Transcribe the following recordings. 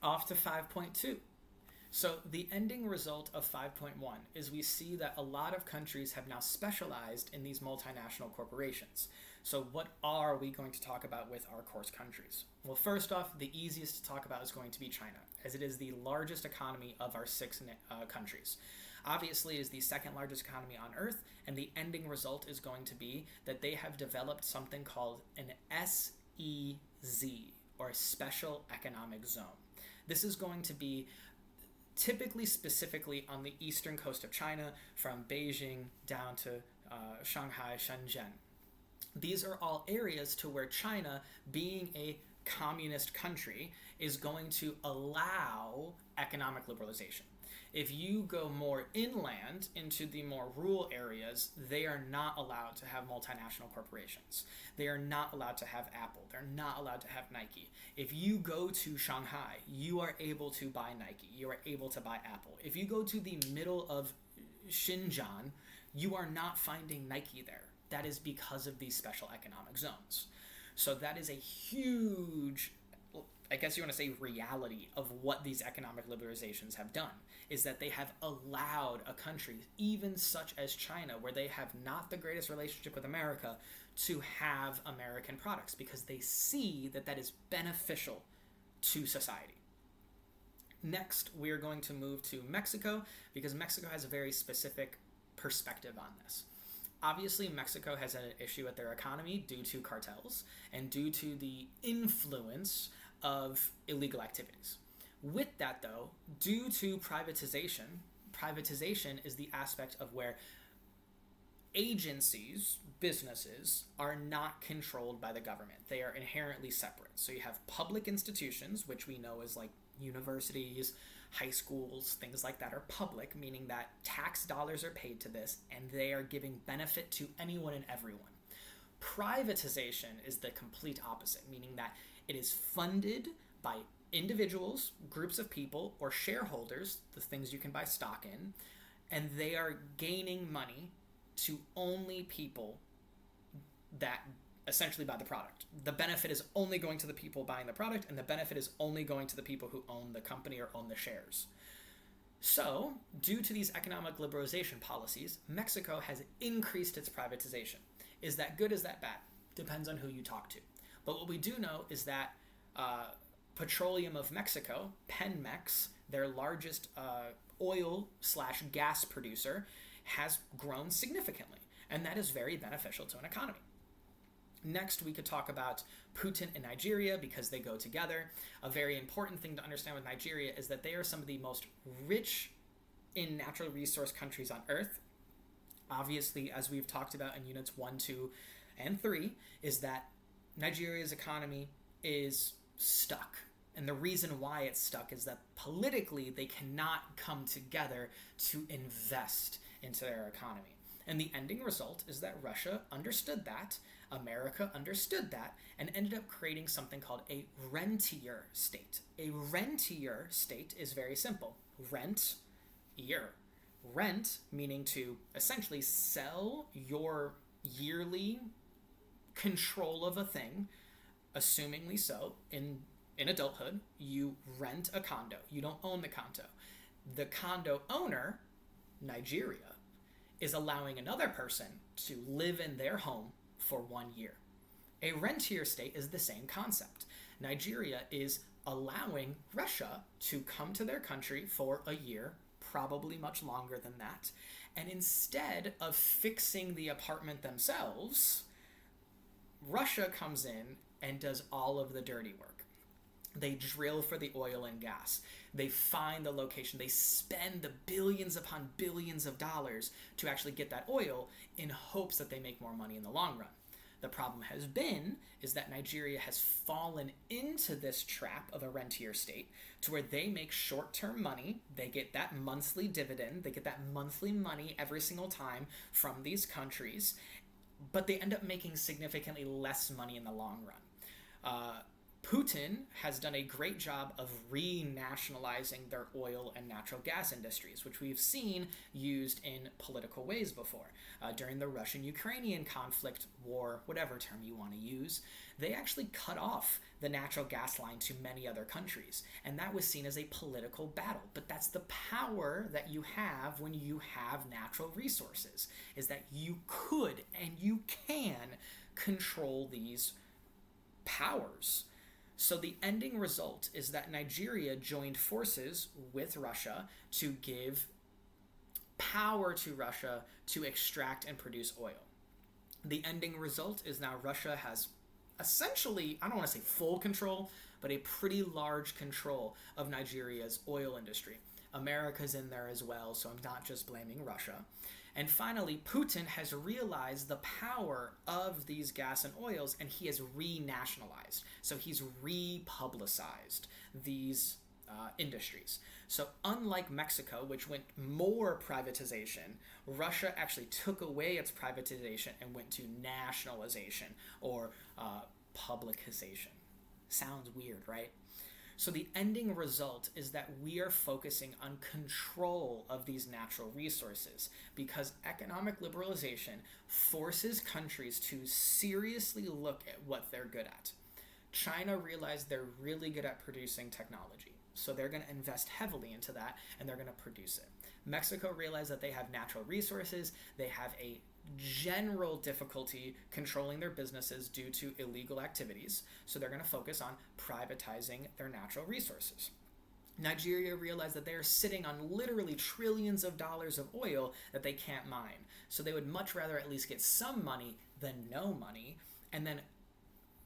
Off to 5.2. So the ending result of 5.1 is we see that a lot of countries have now specialized in these multinational corporations. So what are we going to talk about with our course countries? Well, first off, the easiest to talk about is going to be China, as it is the largest economy of our six countries. Obviously, it is the second largest economy on Earth, and the ending result is going to be that they have developed something called an SEZ, or a Special Economic Zone. This is going to be typically specifically on the eastern coast of China, from Beijing down to Shanghai, Shenzhen. These are all areas to where China, being a communist country, is going to allow economic liberalization. If you go more inland into the more rural areas, they are not allowed to have multinational corporations. They are not allowed to have Apple. They're not allowed to have Nike. If you go to Shanghai, you are able to buy Nike. You are able to buy Apple. If you go to the middle of Xinjiang, you are not finding Nike there. That is because of these special economic zones. So that is a huge, I guess you want to say, reality of what these economic liberalizations have done, is that they have allowed a country, even such as China, where they have not the greatest relationship with America, to have American products because they see that that is beneficial to society. Next, we are going to move to Mexico because Mexico has a very specific perspective on this. Obviously, Mexico has an issue with their economy due to cartels and due to the influence of illegal activities. With that, though, due to privatization is the aspect of where agencies, businesses, are not controlled by the government. They are inherently separate. So you have public institutions, which we know is like universities, high schools, things like that are public, meaning that tax dollars are paid to this and they are giving benefit to anyone and everyone. Privatization is the complete opposite, meaning that it is funded by individuals, groups of people, or shareholders, the things you can buy stock in, and they are gaining money to only people that essentially buy the product. The benefit is only going to the people buying the product, and the benefit is only going to the people who own the company or own the shares. So, due to these economic liberalization policies, Mexico has increased its privatization. Is that good? Is that bad? Depends on who you talk to. But what we do know is that Petroleum of Mexico, Pemex, their largest oil/gas producer, has grown significantly, and that is very beneficial to an economy. Next, we could talk about Putin and Nigeria because they go together. A very important thing to understand with Nigeria is that they are some of the most rich in natural resource countries on Earth. Obviously, as we've talked about in units 1, 2, and 3, is that Nigeria's economy is stuck. And the reason why it's stuck is that politically they cannot come together to invest into their economy. And the ending result is that Russia understood that, America understood that, and ended up creating something called a rentier state. A rentier state is very simple. Rent-ier. Rent meaning to essentially sell your yearly control of a thing, assumingly so, in adulthood, you rent a condo. You don't own the condo. The condo owner, Nigeria, is allowing another person to live in their home for 1 year. A rentier state is the same concept. Nigeria is allowing Russia to come to their country for a year, probably much longer than that, and instead of fixing the apartment themselves, Russia comes in and does all of the dirty work. They drill for the oil and gas. They find the location. They spend the billions upon billions of dollars to actually get that oil in hopes that they make more money in the long run. The problem has been is that Nigeria has fallen into this trap of a rentier state to where they make short-term money. They get that monthly dividend. They get that monthly money every single time from these countries, but they end up making significantly less money in the long run. Putin has done a great job of renationalizing their oil and natural gas industries, which we've seen used in political ways before. During the Russian-Ukrainian conflict, war, whatever term you want to use, they actually cut off the natural gas line to many other countries, and that was seen as a political battle. But that's the power that you have when you have natural resources, is that you could and you can control these powers. So the ending result is that Nigeria joined forces with Russia to give power to Russia to extract and produce oil. The ending result is now Russia has essentially, I don't want to say full control, but a pretty large control of Nigeria's oil industry. America's in there as well, so I'm not just blaming Russia. And finally, Putin has realized the power of these gas and oils, and he has renationalized. So he's republicized these industries. So unlike Mexico, which went more privatization, Russia actually took away its privatization and went to nationalization or publicization. Sounds weird, right? So the ending result is that we are focusing on control of these natural resources, because economic liberalization forces countries to seriously look at what they're good at. China realized they're really good at producing technology, so they're going to invest heavily into that and they're going to produce it. Mexico realized that they have natural resources, they have a general difficulty controlling their businesses due to illegal activities, so they're going to focus on privatizing their natural resources. Nigeria realized that they are sitting on literally trillions of dollars of oil that they can't mine, so they would much rather at least get some money than no money. And then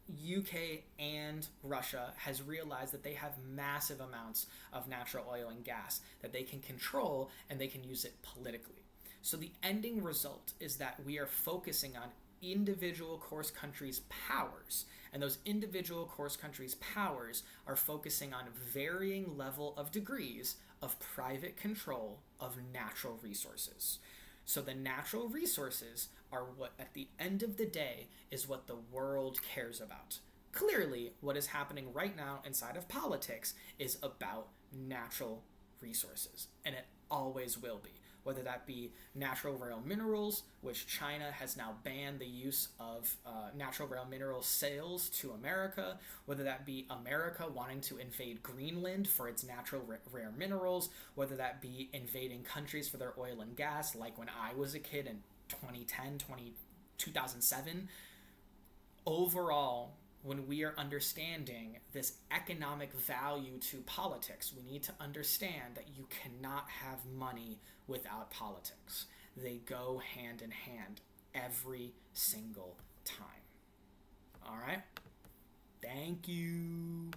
UK and Russia has realized that they have massive amounts of natural oil and gas that they can control, and they can use it politically. So the ending result is that we are focusing on individual course countries' powers, and those individual course countries' powers are focusing on varying level of degrees of private control of natural resources. So the natural resources are what, at the end of the day, is what the world cares about. Clearly, what is happening right now inside of politics is about natural resources, and it always will be. Whether that be natural rare minerals, which China has now banned the use of natural rare mineral sales to America, whether that be America wanting to invade Greenland for its natural rare minerals, whether that be invading countries for their oil and gas, like when I was a kid in 2007. Overall, when we are understanding this economic value to politics, we need to understand that you cannot have money without politics. They go hand in hand every single time. All right? Thank you.